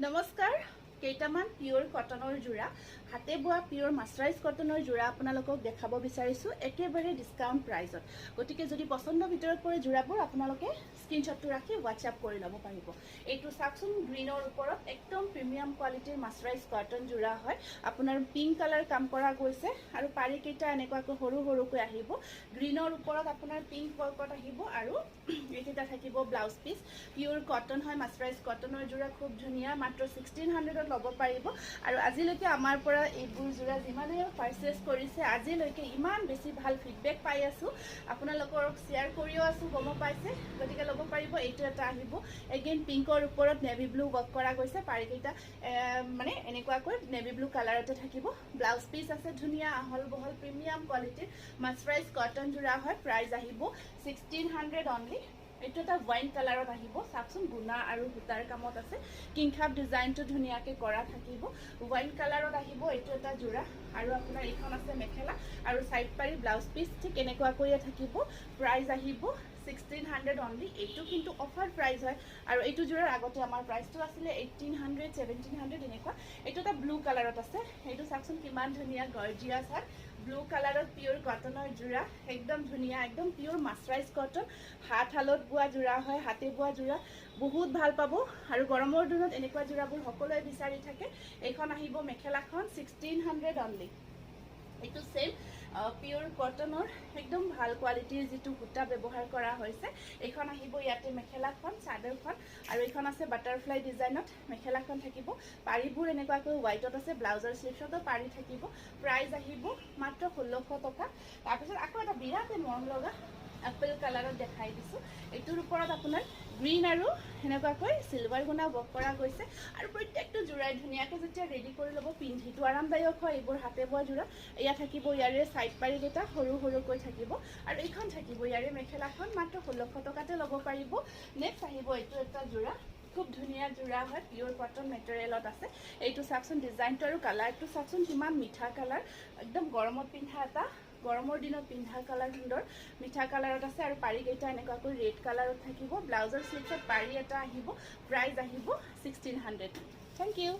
নমস্কাৰ কেইটামান পিওৰ কটনৰ জোৰা হাতে বোৱা পিওৰ মাছৰাইজ কটনৰ জোৰা আপোনালোকক দেখাব বিচাৰিছো একেবাৰে ডিসকাউন্ট প্ৰাইজত গতিকে যদি পছন্দ ভিতৰত পৰে জোৰাবোৰ আপোনালোকে স্ক্ৰিনশ্বটটো ৰাখি WhatsApp কৰি ল'ব পাৰিব এইটো সাকসুন গ্ৰীনৰ ওপৰত একদম প্ৰিমিয়াম কোৱালিটিৰ মাছৰাইজ কটন জোৰা হয় আপোনাৰ পিংক কালাৰ কাম কৰা গৈছে আৰু পাৰি কেইটা এনেকুৱাকৈ সৰু সৰুকৈ আহিব গ্ৰীনৰ ওপৰত আপোনাৰ পিংক ওয়াৰ্কত আহিব আৰু এইটা থাকিব ব্লাউজ পিস পিওৰ কটন হয় মাছৰাইজ কটনৰ জোৰা খুব ধুনিয়া মাত্ৰ 1600 ল'ব পাৰিব আৰু আজিলৈকে আমাৰ পৰা এইবোৰ জোৰা যিমানে পাৰচেজ কৰিছে আজিলৈকে ইমান বেছি ভাল ফিডবেক পাই আছো আপোনালোকৰ শেয়াৰ কৰিও আছো গম পাইছে গতিকে ল'ব পাৰিব এইটো এটা আহিব এগেইন পিংকৰ ওপৰত নেভি ব্লু ওয়াৰ্ক কৰা গৈছে পাৰিকেইটা মানে এনেকুৱাকৈ নেভি ব্লু কালাৰতে থাকিব ব্লাউজ পিস আছে ধুনিয়া আহল বহল প্ৰিমিয়াম কোৱালিটিৰ মাছৰাইজ কটন জোৰা হয় প্ৰাইস আহিব 1600 অনলি এইটো এটা ওয়াইন কালাৰত আহিব সাকসুন গুনা আৰু হুতাৰ কামত আছে কিংখাপ ডিজাইনটো ধুনিয়াকে কৰা থাকিব ওয়াইন কালাৰত আহিব এইটো এটা জোৰা আৰু আপোনাৰ এইখন আছে মেখেলা আৰু সাইড পাৰি ব্লাউজ পিস ঠিক এনেকুৱাকৈ থাকিব প্ৰাইস আহিব 1600 অনলি এইটো কিন্তু অফাৰ প্ৰাইস হয় আৰু এইটো জোৰাৰ আগতে আমাৰ প্ৰাইসটো আছিল 1800 1700 এনেকুৱা এইটো এটা ব্লু কালাৰত আছে এইটো সাকসুন কিমান ধুনিয়া গৰ্জিয়াস হয় ব্লু কালাৰত পিওৰ কটনৰ জোৰা একদম ধুনিয়া একদম পিওৰ মাছৰাইজ কটন হাত হালত বুয়া জোৰা হয় হাতে বুয়া জোৰা বহুত ভাল পাব আৰু গৰমৰ দিনত এনেকুৱা জোৰাবোৰ সকলোৱে বিচাৰি থাকে এইখন আহিব মেখেলাখন 1600 অনলি এইটো সেম পিওৰ কটনৰ একদম ভাল কোৱালিটিৰ যেটো হুটা ব্যৱহাৰ কৰা হৈছে এইখন আহিব ইয়াতে মেখেলাখন চাদৰখন আৰু এইখন আছে বাটাৰফ্লাই ডিজাইনত মেখেলাখন থাকিব পাৰিবোৰ এনেকুৱাকৈ হোৱাইটত আছে ব্লাউজৰ স্লিভছতো পাৰি থাকিব প্ৰাইস আহিব মাত্ৰ 1600 টকা তাৰপিছত আকৌ এটা বিৰাট মৰম লগা এপল কালাৰত দেখাই দিছো এইটোৰ ওপৰত আপোনাৰ গ্ৰীন আৰু হেনেকুৱাকৈ সিলভাৰ গুনা ওয়াৰ্ক কৰা গৈছে আৰু প্ৰত্যেকটো জোৰাই ধুনিয়াকৈ যেতিয়া ৰেডি কৰি ল'ব পিন্ধিটো আৰামদায়ক হয় এইবোৰ হাতে বোৱা জোৰা এয়া থাকিব ইয়াৰে সাইড পাৰি কেটা সৰু সৰুকৈ থাকিব আৰু এইখন থাকিব ইয়াৰে মেখেলাখন মাত্ৰ 1600 টকাতে ল'ব পাৰিব নেক্সট আহিব এইটো এটা জোৰা খুব ধুনিয়া জোৰা হয় পিওৰ কটন মেটেৰিয়েলত আছে এইটো সাকসুন ডিজাইনটো আৰু কালাৰটো সাকসুন কিমান মিঠা কালাৰ একদম গৰমত পিন্ধা এটা গৰমৰ দিনত পিন্ধা কালাৰ সুন্দৰ মিঠা কালাৰত আছে আৰু পাৰি কেইটা এনেকুৱাকৈ ৰেড কালাৰত থাকিব ব্লাউজৰ স্লিভছত পাৰি এটা আহিব প্ৰাইস আহিব 1600 থ্যাংক ইউ